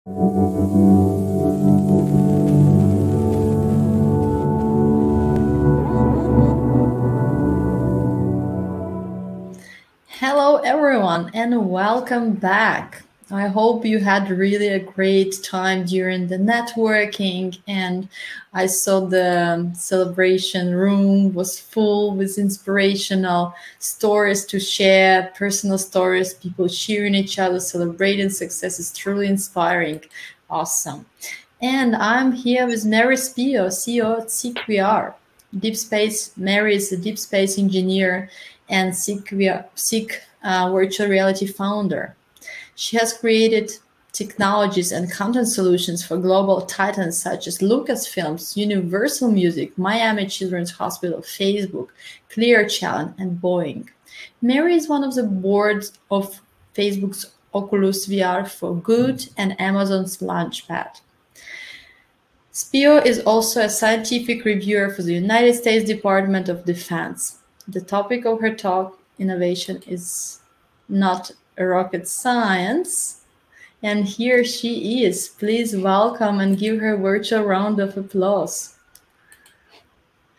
Hello, everyone, and welcome back. I hope you had really a great time during the networking, and I saw the celebration room was full with inspirational stories to share, personal stories, people cheering each other, celebrating success is truly inspiring. Awesome. And I'm here with Mary Spio, CEO at CEEKVR. Deep Space, Mary is a deep space engineer and Seek virtual reality founder. She has created technologies and content solutions for global titans such as Lucasfilms, Universal Music, Miami Children's Hospital, Facebook, Clear Challenge, and Boeing. Mary is one of the boards of Facebook's Oculus VR for Good and Amazon's Launchpad. Spio is also a scientific reviewer for the United States Department of Defense. The topic of her talk, innovation is not rocket science. And here she is. Please welcome and give her a virtual round of applause.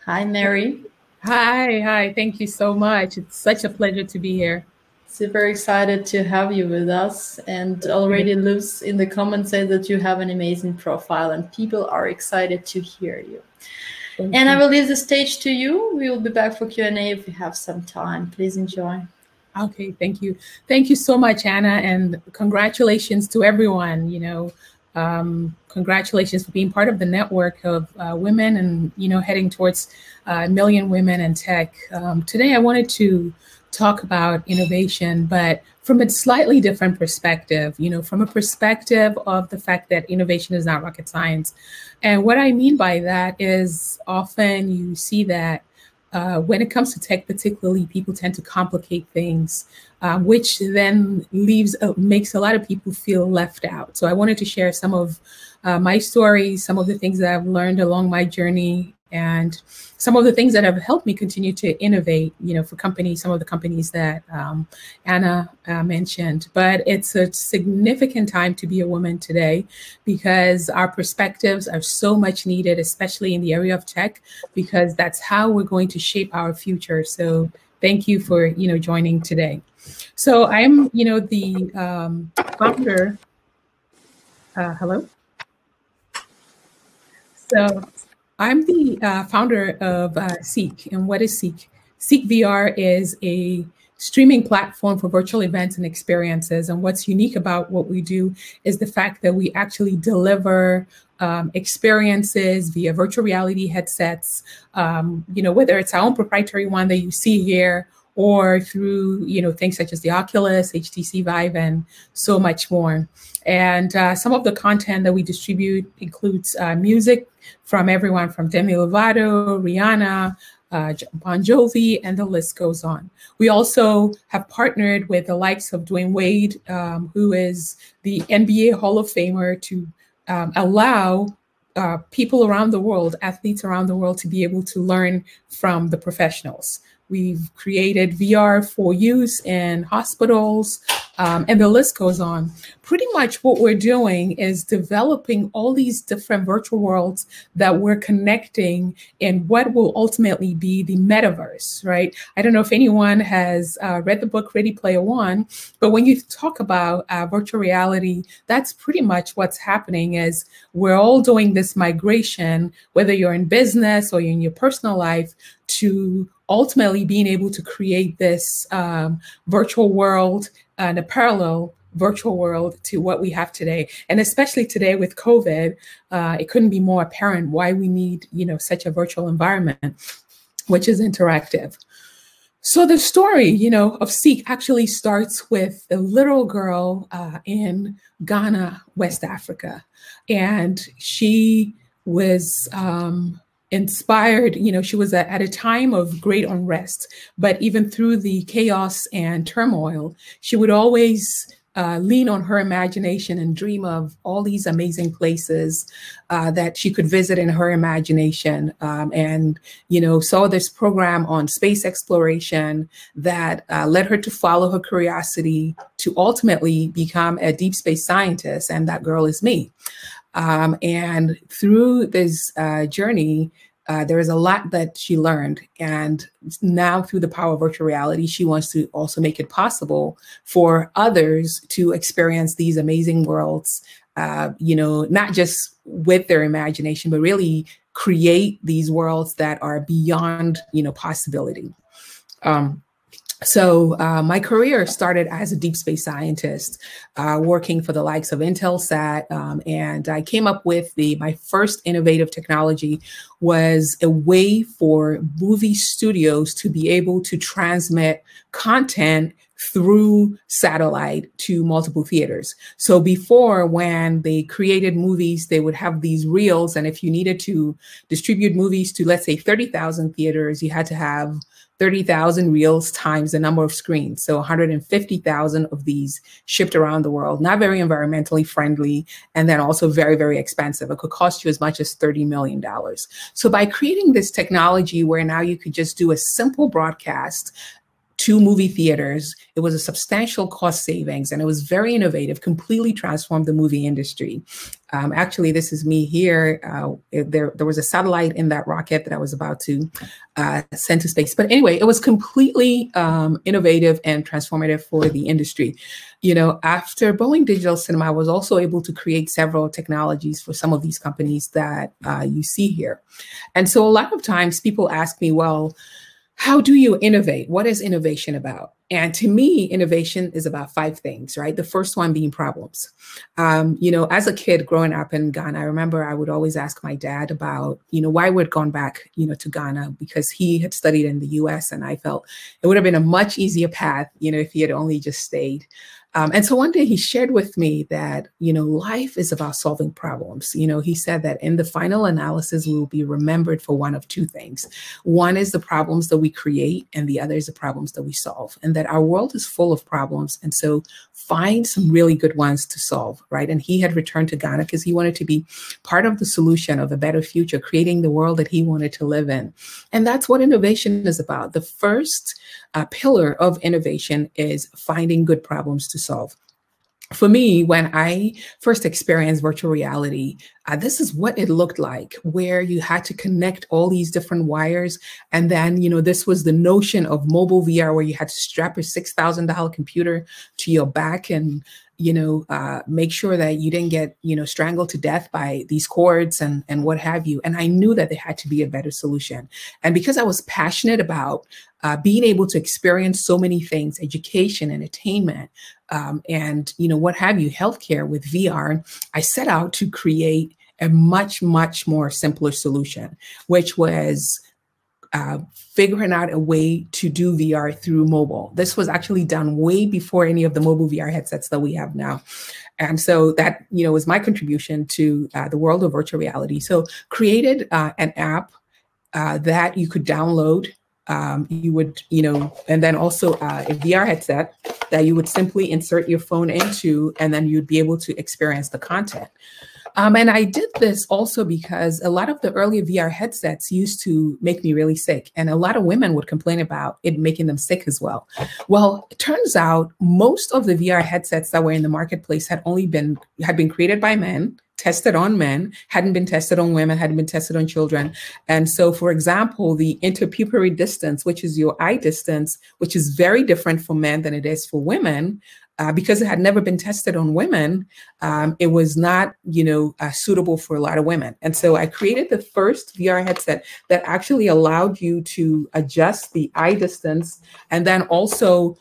Hi, Mary. Hi. Thank you so much. It's such a pleasure to be here. Super excited to have you with us, and already Luz in the comments said that you have an amazing profile and people are excited to hear you. And I will leave the stage to you. We will be back for Q&A if we have some time. Please enjoy. Okay, thank you. Thank you so much, Anna, and congratulations to everyone. Congratulations for being part of the network of women and, heading towards a million women in tech. Today, I wanted to talk about innovation, but from a slightly different perspective, from a perspective of the fact that innovation is not rocket science. And what I mean by that is often you see that when it comes to tech, particularly, people tend to complicate things, which then makes a lot of people feel left out. So I wanted to share some of my stories, some of the things that I've learned along my journey, and some of the things that have helped me continue to innovate, for companies, some of the companies that Anna mentioned. But it's a significant time to be a woman today because our perspectives are so much needed, especially in the area of tech, because that's how we're going to shape our future. So thank you for, joining today. So I'm, the founder. Hello. So I'm the founder of Seek. And what is Seek? CEEKVR is a streaming platform for virtual events and experiences. And what's unique about what we do is the fact that we actually deliver experiences via virtual reality headsets, whether it's our own proprietary one that you see here, or through, things such as the Oculus, HTC Vive, and so much more. And some of the content that we distribute includes music from everyone from Demi Lovato, Rihanna, Bon Jovi, and the list goes on. We also have partnered with the likes of Dwayne Wade, who is the NBA Hall of Famer, to allow people around the world, athletes around the world, to be able to learn from the professionals. We've created VR for use in hospitals, and the list goes on. Pretty much what we're doing is developing all these different virtual worlds that we're connecting in what will ultimately be the metaverse, right? I don't know if anyone has read the book Ready Player One, but when you talk about virtual reality, that's pretty much what's happening is we're all doing this migration, whether you're in business or you're in your personal life, to ultimately being able to create this virtual world and a parallel virtual world to what we have today. And especially today with COVID, it couldn't be more apparent why we need, such a virtual environment, which is interactive. So the story, of Seek actually starts with a little girl in Ghana, West Africa. And she was inspired, she was at a time of great unrest, but even through the chaos and turmoil, she would always lean on her imagination and dream of all these amazing places that she could visit in her imagination. And, saw this program on space exploration that led her to follow her curiosity to ultimately become a deep space scientist. And that girl is me. And through this journey, there is a lot that she learned. And now through the power of virtual reality, she wants to also make it possible for others to experience these amazing worlds, not just with their imagination, but really create these worlds that are beyond, possibility. So my career started as a deep space scientist, working for the likes of Intelsat, and I came up with my first innovative technology was a way for movie studios to be able to transmit content through satellite to multiple theaters. So before, when they created movies, they would have these reels, and if you needed to distribute movies to, let's say, 30,000 theaters, you had to have 30,000 reels times the number of screens. So 150,000 of these shipped around the world, not very environmentally friendly, and then also very, very expensive. It could cost you as much as $30 million. So by creating this technology where now you could just do a simple broadcast to movie theaters, it was a substantial cost savings, and it was very innovative, completely transformed the movie industry. Actually, this is me here. There was a satellite in that rocket that I was about to send to space. But anyway, it was completely innovative and transformative for the industry. After Boeing Digital Cinema, I was also able to create several technologies for some of these companies that you see here. And so a lot of times people ask me, well, how do you innovate? What is innovation about? And to me, innovation is about 5 things, right? The first one being problems. As a kid growing up in Ghana, I remember I would always ask my dad about, why we'd gone back, to Ghana, because he had studied in the US, and I felt it would have been a much easier path, if he had only just stayed. And so one day he shared with me that, life is about solving problems. He said that in the final analysis, we will be remembered for one of 2 things. One is the problems that we create, and the other is the problems that we solve, and that our world is full of problems. And so find some really good ones to solve, right? And he had returned to Ghana because he wanted to be part of the solution of a better future, creating the world that he wanted to live in. And that's what innovation is about. The first pillar of innovation is finding good problems to solve. For me, when I first experienced virtual reality, this is what it looked like, where you had to connect all these different wires. And then, this was the notion of mobile VR, where you had to strap a $6,000 computer to your back and, make sure that you didn't get, strangled to death by these cords and what have you. And I knew that there had to be a better solution. And because I was passionate about being able to experience so many things, education, entertainment, and, what have you, healthcare with VR, I set out to create a much, much more simpler solution, which was figuring out a way to do VR through mobile. This was actually done way before any of the mobile VR headsets that we have now. And so that, was my contribution to the world of virtual reality. So created an app that you could download. You would, and then also a VR headset that you would simply insert your phone into, and then you'd be able to experience the content. And I did this also because a lot of the earlier VR headsets used to make me really sick. And a lot of women would complain about it making them sick as well. Well, it turns out most of the VR headsets that were in the marketplace had been created by men, tested on men, hadn't been tested on women, hadn't been tested on children. And so, for example, the interpupillary distance, which is your eye distance, which is very different for men than it is for women, because it had never been tested on women, it was not, suitable for a lot of women. And so I created the first VR headset that actually allowed you to adjust the eye distance, and then also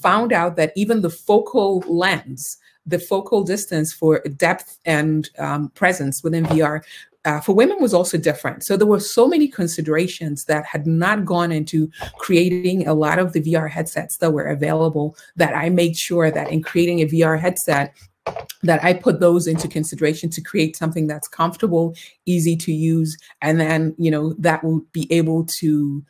found out that even the focal lens, the focal distance for depth and presence within VR for women was also different. So there were so many considerations that had not gone into creating a lot of the VR headsets that were available, that I made sure that in creating a VR headset, that I put those into consideration to create something that's comfortable, easy to use, and then, that will be able to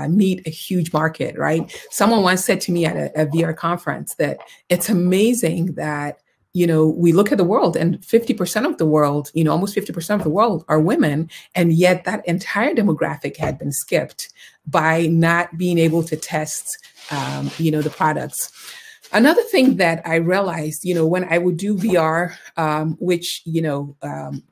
meet a huge market, right? Someone once said to me at a VR conference that it's amazing that, we look at the world and 50% of the world, almost 50% of the world are women. And yet that entire demographic had been skipped by not being able to test, the products. Another thing that I realized, when I would do VR, which,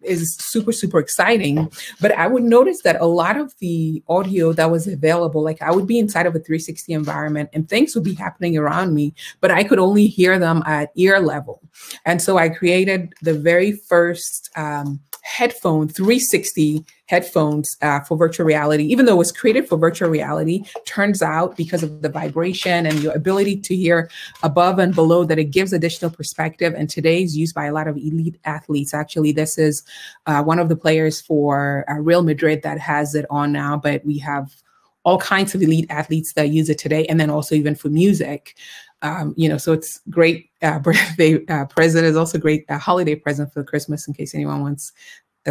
is super, super exciting, but I would notice that a lot of the audio that was available, like I would be inside of a 360 environment and things would be happening around me, but I could only hear them at ear level. And so I created the very first 360 headphones for virtual reality. Even though it was created for virtual reality, turns out because of the vibration and your ability to hear above and below, that it gives additional perspective. And today is used by a lot of elite athletes. Actually, this is one of the players for Real Madrid that has it on now, but we have all kinds of elite athletes that use it today. And then also even for music. So it's great birthday present. Is also great holiday present for Christmas in case anyone wants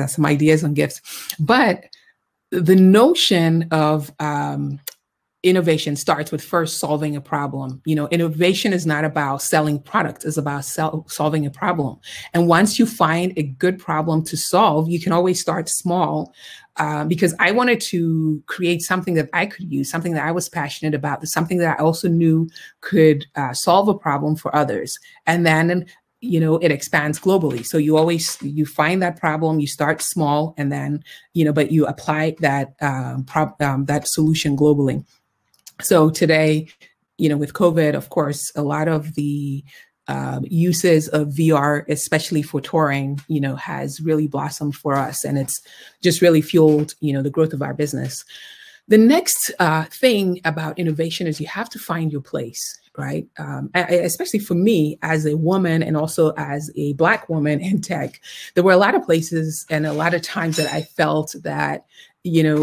some ideas on gifts. But the notion of innovation starts with first solving a problem. Innovation is not about selling products, it's about solving a problem. And once you find a good problem to solve, you can always start small. Because I wanted to create something that I could use, something that I was passionate about, something that I also knew could solve a problem for others. And then, it expands globally. So you find that problem, you start small, and then, but you apply that that solution globally. So today, with COVID, of course, a lot of the uses of VR, especially for touring, has really blossomed for us. And it's just really fueled, the growth of our business. The next thing about innovation is you have to find your place, right? Especially for me as a woman and also as a Black woman in tech, there were a lot of places and a lot of times that I felt that,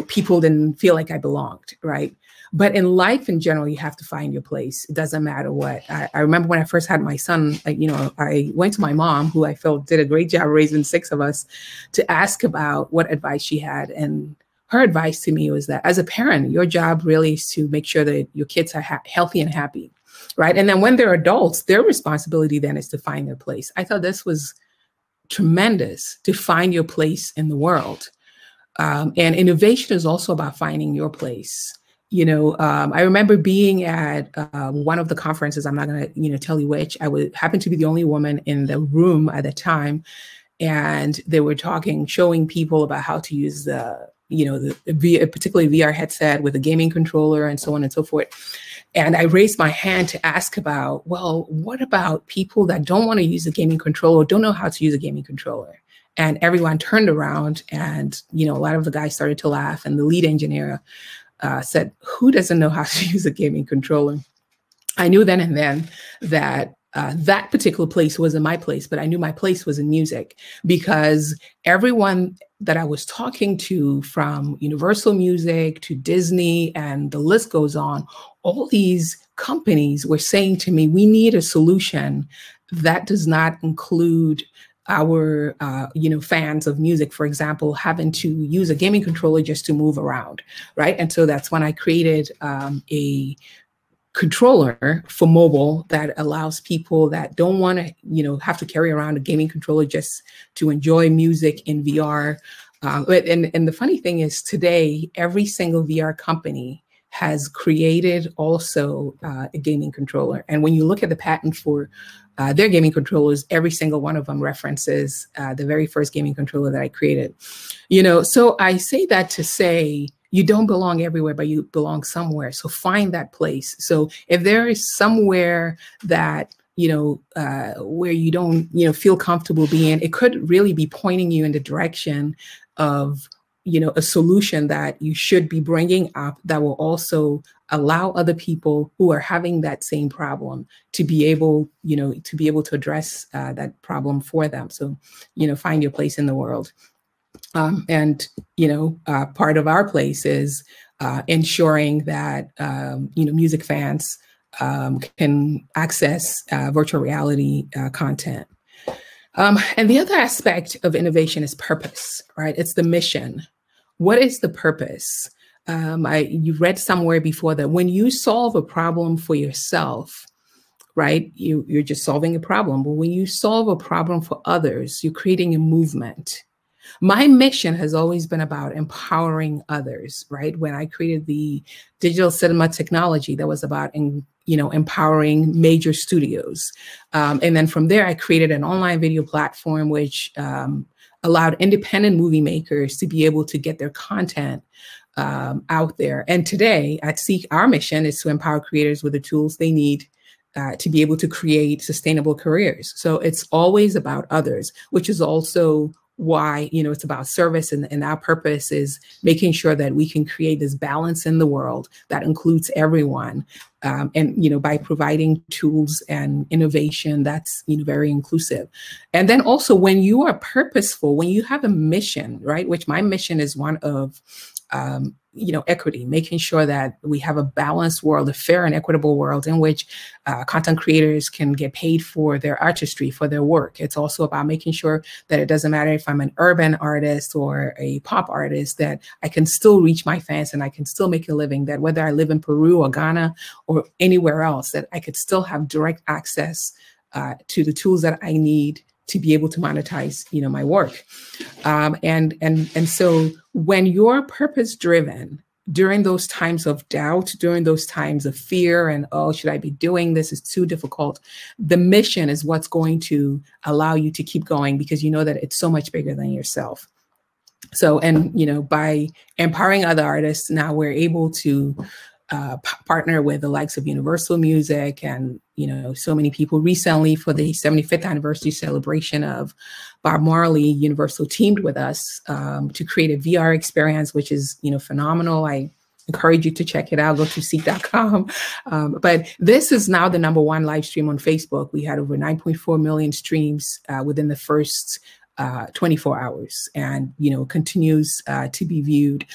people didn't feel like I belonged, right? But in life in general, you have to find your place. It doesn't matter what. I remember when I first had my son, I went to my mom, who I felt did a great job raising 6 of us, to ask about what advice she had. And her advice to me was that as a parent, your job really is to make sure that your kids are healthy and happy, right? And then when they're adults, their responsibility then is to find their place. I thought this was tremendous, to find your place in the world. And innovation is also about finding your place. I remember being at one of the conferences. I'm not going to, tell you which. I happened to be the only woman in the room at the time, and they were showing people about how to use particularly VR headset with a gaming controller and so on and so forth. And I raised my hand to ask about, well, what about people that don't want to use a gaming controller, don't know how to use a gaming controller? And everyone turned around, and a lot of the guys started to laugh, and the lead engineer said, who doesn't know how to use a gaming controller? I knew then and then that that particular place wasn't my place, but I knew my place was in music, because everyone that I was talking to, from Universal Music to Disney, and the list goes on, all these companies were saying to me, we need a solution that does not include our fans of music, for example, having to use a gaming controller just to move around, right? And so that's when I created a controller for mobile that allows people that don't want to, have to carry around a gaming controller just to enjoy music in VR. And the funny thing is, today, every single VR company has created also a gaming controller. And when you look at the patent for their gaming controllers, every single one of them references the very first gaming controller that I created. So I say that to say, you don't belong everywhere, but you belong somewhere. So find that place. So if there is somewhere that, where you don't, feel comfortable being, it could really be pointing you in the direction of, a solution that you should be bringing up that will also allow other people who are having that same problem to be able, to address that problem for them. So, find your place in the world. And part of our place is ensuring that, music fans can access virtual reality content. And the other aspect of innovation is purpose, right? It's the mission. What is the purpose? You read somewhere before that when you solve a problem for yourself, right, you're just solving a problem. But when you solve a problem for others, you're creating a movement. My mission has always been about empowering others, right? When I created the digital cinema technology, that was about, empowering major studios. And then from there, I created an online video platform, which allowed independent movie makers to be able to get their content out there. And today at Seek, our mission is to empower creators with the tools they need to be able to create sustainable careers. So it's always about others, which is also why, it's about service. And our purpose is making sure that we can create this balance in the world that includes everyone. And, by providing tools and innovation that's, very inclusive. And then also when you are purposeful, when you have a mission, right, which my mission is one of, equity, making sure that we have a balanced world, a fair and equitable world in which content creators can get paid for their artistry, for their work. It's also about making sure that it doesn't matter if I'm an urban artist or a pop artist, that I can still reach my fans and I can still make a living, that whether I live in Peru or Ghana or anywhere else, that I could still have direct access to the tools that I need to be able to monetize, my work. And so when you're purpose driven during those times of doubt, during those times of fear and, oh, should I be doing this? It's too difficult. The mission is what's going to allow you to keep going, because you know that it's so much bigger than yourself. So, and, by empowering other artists, now we're able to partner with the likes of Universal Music and, so many people. Recently, for the 75th anniversary celebration of Bob Marley, Universal teamed with us to create a VR experience, which is, phenomenal. I encourage you to check it out. Go to CEEKVR.com. But this is now the #1 live stream on Facebook. We had over 9.4 million streams within the first 24 hours, and, continues to be viewed.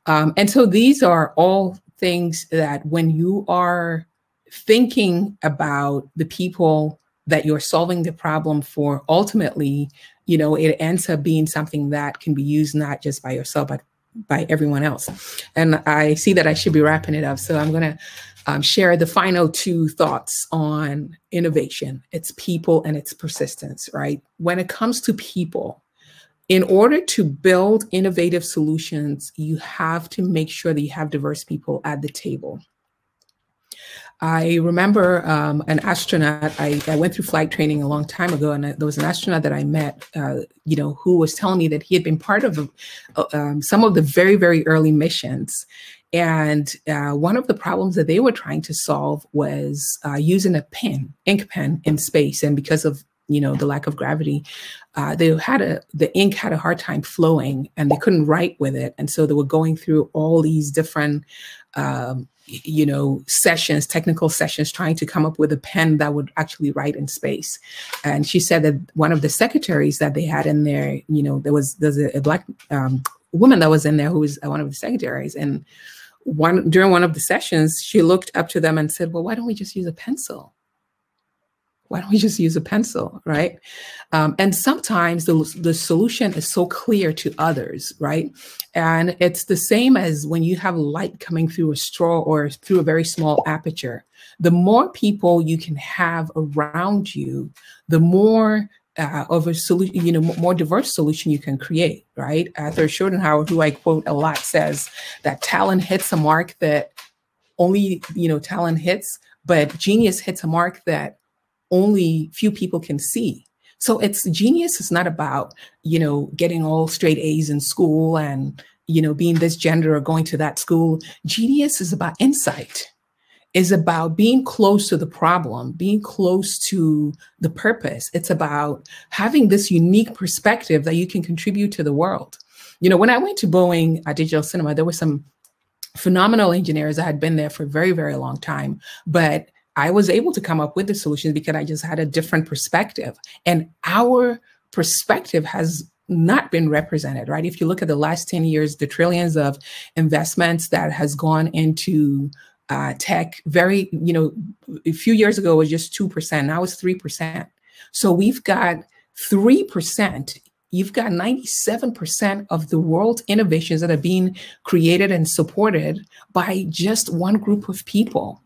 And so these are all things that when you are thinking about the people that you're solving the problem for, ultimately, it ends up being something that can be used not just by yourself, but by everyone else. And I see that I should be wrapping it up. So I'm going to share the final 2 thoughts on innovation. It's people and it's persistence, right? When it comes to people, in order to build innovative solutions, you have to make sure that you have diverse people at the table. I remember an astronaut, I went through flight training a long time ago, and there was an astronaut that I met, who was telling me that he had been part of some of the very, very early missions. And one of the problems that they were trying to solve was using a ink pen in space. And because of the lack of gravity, the ink had a hard time flowing, and they couldn't write with it. And so they were going through all these different, technical sessions, trying to come up with a pen that would actually write in space. And she said that one of the secretaries that they had in there, there's a Black woman that was in there who was one of the secretaries. And during one of the sessions, she looked up to them and said, well, why don't we just use a pencil? Why don't we just use a pencil, right? And sometimes the solution is so clear to others, right? And it's the same as when you have light coming through a straw or through a very small aperture. The more people you can have around you, the more of a solution, more diverse solution you can create, right? Arthur Schopenhauer, who I quote a lot, says that talent hits a mark that only, talent hits, but genius hits a mark that only few people can see. So genius is not about, getting all straight A's in school and, being this gender or going to that school. Genius is about insight, is about being close to the problem, being close to the purpose. It's about having this unique perspective that you can contribute to the world. When I went to Boeing Digital Cinema, there were some phenomenal engineers that had been there for a very, very long time, but I was able to come up with the solutions because I just had a different perspective. And our perspective has not been represented, right? If you look at the last 10 years, the trillions of investments that has gone into tech, a few years ago it was just 2%, now it's 3%. So we've got 3% you've got 97% of the world's innovations that are being created and supported by just one group of people.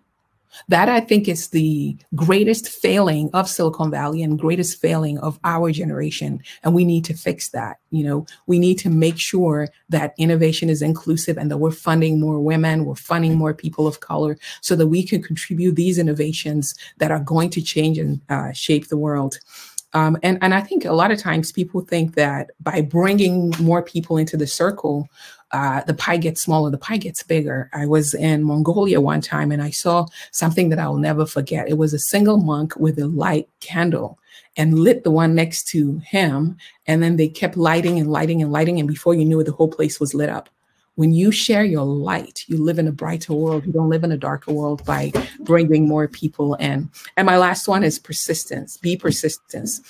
That, I think, is the greatest failing of Silicon Valley and greatest failing of our generation. And we need to fix that. We need to make sure that innovation is inclusive and that we're funding more women, we're funding more people of color so that we can contribute these innovations that are going to change and shape the world. And I think a lot of times people think that by bringing more people into the circle, the pie gets smaller, the pie gets bigger. I was in Mongolia one time and I saw something that I'll never forget. It was a single monk with a light candle and lit the one next to him. And then they kept lighting and lighting and lighting. And before you knew it, the whole place was lit up. When you share your light, you live in a brighter world. You don't live in a darker world by bringing more people in. And my last one is persistence. Be persistent.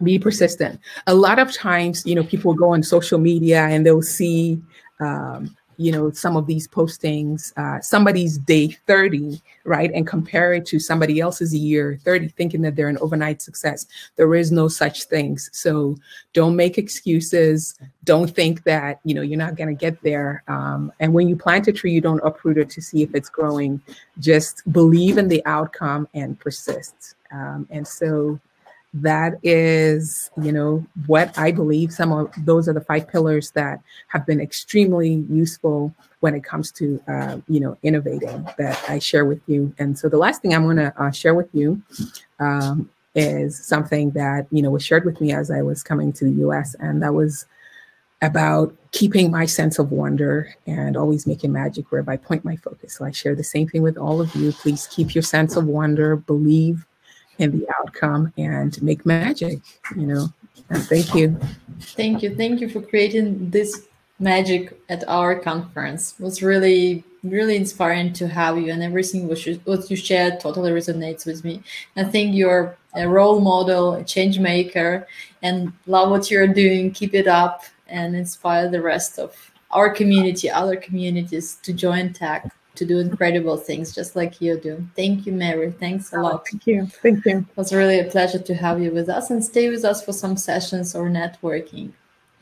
Be persistent. A lot of times, people go on social media and they'll see, some of these postings, somebody's day 30, right? And compare it to somebody else's year 30, thinking that they're an overnight success. There is no such things. So don't make excuses. Don't think that, you're not going to get there. And when you plant a tree, you don't uproot it to see if it's growing. Just believe in the outcome and persist. And so that is, what I believe those are the 5 pillars that have been extremely useful when it comes to, innovating that I share with you. And so the last thing I'm going to share with you is something that, was shared with me as I was coming to the US. And that was about keeping my sense of wonder and always making magic where I point my focus. So I share the same thing with all of you. Please keep your sense of wonder, believe in the outcome, and make magic, And thank you. Thank you. Thank you for creating this magic at our conference. It was really, really inspiring to have you, and everything what you shared totally resonates with me. I think you're a role model, a change maker, and love what you're doing. Keep it up and inspire the rest of our community, other communities to join tech, to do incredible things just like you do. Thank you, Mary. Thanks a lot. Thank you. Thank you. It was really a pleasure to have you with us, and stay with us for some sessions or networking.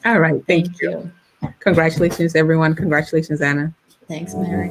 All right. Thank you. Congratulations, everyone. Congratulations, Anna. Thanks, Mary.